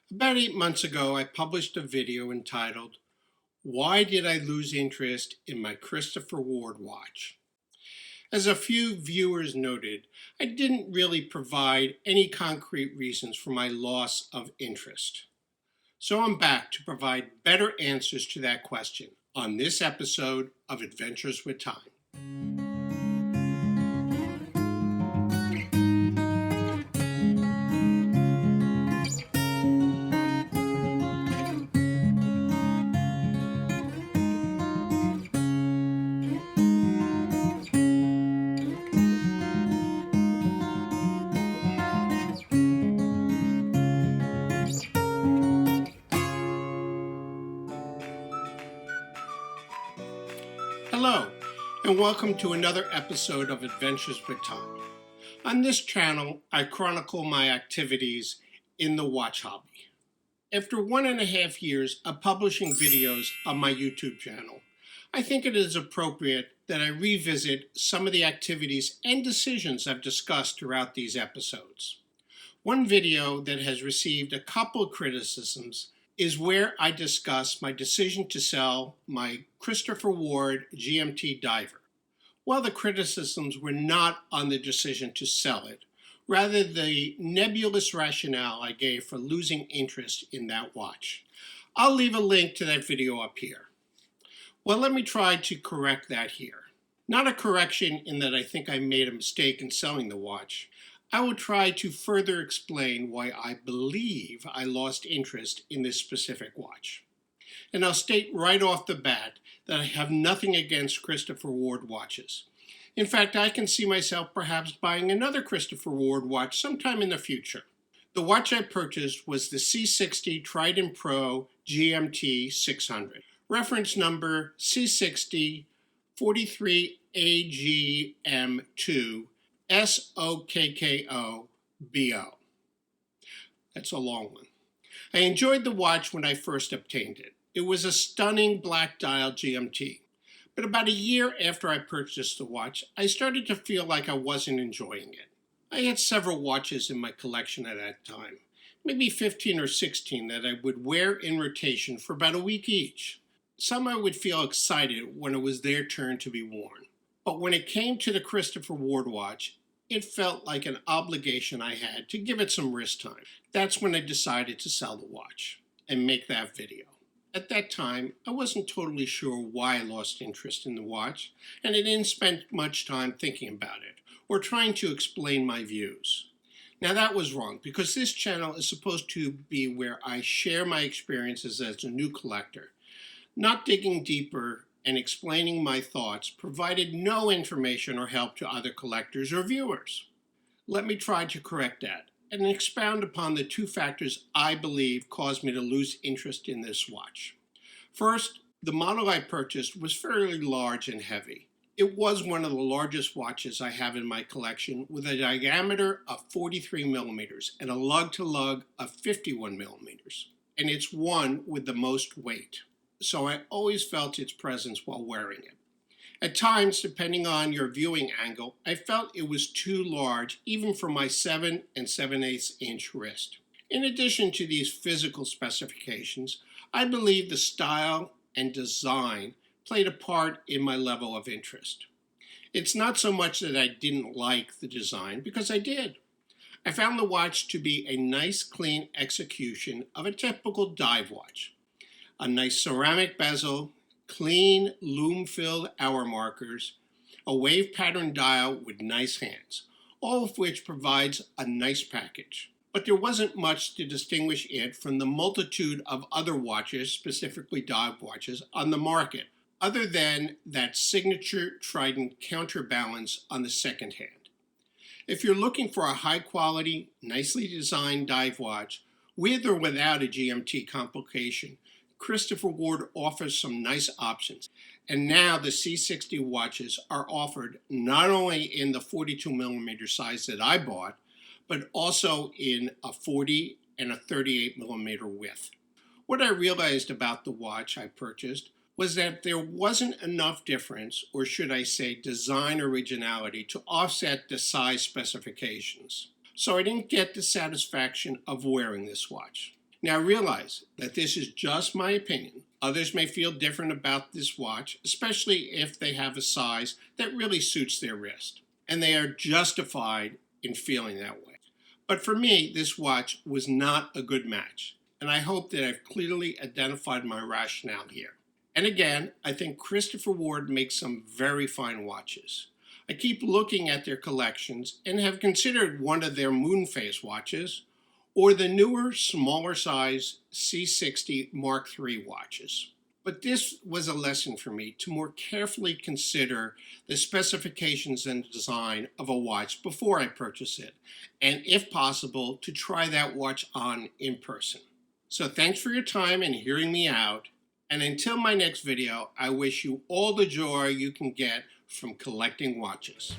About 8 months ago, I published a video entitled, "Why Did I Lose Interest in My Christopher Ward Watch?" As a few viewers noted, I didn't really provide any concrete reasons for my loss of interest. So I'm back to provide better answers to that question on this episode of Adventures with Time. Hello, and welcome to another episode of Adventures with Time. On this channel, I chronicle my activities in the watch hobby. After 1.5 years of publishing videos on my YouTube channel, I think it is appropriate that I revisit some of the activities and decisions I've discussed throughout these episodes. One video that has received a couple of criticisms is where I discuss my decision to sell my Christopher Ward GMT diver. Well, the criticisms were not on the decision to sell it, rather the nebulous rationale I gave for losing interest in that watch. I'll leave a link to that video up here. Well, let me try to correct that here. Not a correction in that I think I made a mistake in selling the watch. I will try to further explain why I believe I lost interest in this specific watch. And I'll state right off the bat that I have nothing against Christopher Ward watches. In fact, I can see myself perhaps buying another Christopher Ward watch sometime in the future. The watch I purchased was the C60 Trident Pro GMT 600. Reference number C60 43AGM2 SOKKOBO. That's a long one. I enjoyed the watch when I first obtained it. It was a stunning black dial GMT. But about a year after I purchased the watch, I started to feel like I wasn't enjoying it. I had several watches in my collection at that time, maybe 15 or 16 that I would wear in rotation for about a week each. Some I would feel excited when it was their turn to be worn. But when it came to the Christopher Ward watch, it felt like an obligation I had to give it some wrist time. That's when I decided to sell the watch and make that video. At that time, I wasn't totally sure why I lost interest in the watch, and I didn't spend much time thinking about it or trying to explain my views. Now that was wrong, because this channel is supposed to be where I share my experiences as a new collector, not digging deeper and explaining my thoughts provided no information or help to other collectors or viewers. Let me try to correct that and expound upon the two factors I believe caused me to lose interest in this watch. First, the model I purchased was fairly large and heavy. It was one of the largest watches I have in my collection, with a diameter of 43 millimeters and a lug-to-lug of 51 millimeters. And it's one with the most weight, so I always felt its presence while wearing it. At times, depending on your viewing angle, I felt it was too large even for my 7 7/8 inch wrist. In addition to these physical specifications, I believe the style and design played a part in my level of interest. It's not so much that I didn't like the design, because I did. I found the watch to be a nice, clean execution of a typical dive watch. A nice ceramic bezel, clean lume-filled hour markers, a wave pattern dial with nice hands, all of which provides a nice package. But there wasn't much to distinguish it from the multitude of other watches, specifically dive watches, on the market, other than that signature Trident counterbalance on the second hand. If you're looking for a high-quality, nicely designed dive watch, with or without a GMT complication, Christopher Ward offers some nice options. And now the C60 watches are offered not only in the 42 millimeter size that I bought, but also in a 40 and a 38 millimeter width. What I realized about the watch I purchased was that there wasn't enough difference, or should I say design originality, to offset the size specifications. So I didn't get the satisfaction of wearing this watch. Now realize that this is just my opinion. Others may feel different about this watch, especially if they have a size that really suits their wrist, and they are justified in feeling that way. But for me, this watch was not a good match, and I hope that I've clearly identified my rationale here. And again, I think Christopher Ward makes some very fine watches. I keep looking at their collections and have considered one of their moon phase watches or the newer, smaller size C60 Mark III watches. But this was a lesson for me to more carefully consider the specifications and design of a watch before I purchase it, and if possible, to try that watch on in person. So thanks for your time and hearing me out, and until my next video, I wish you all the joy you can get from collecting watches.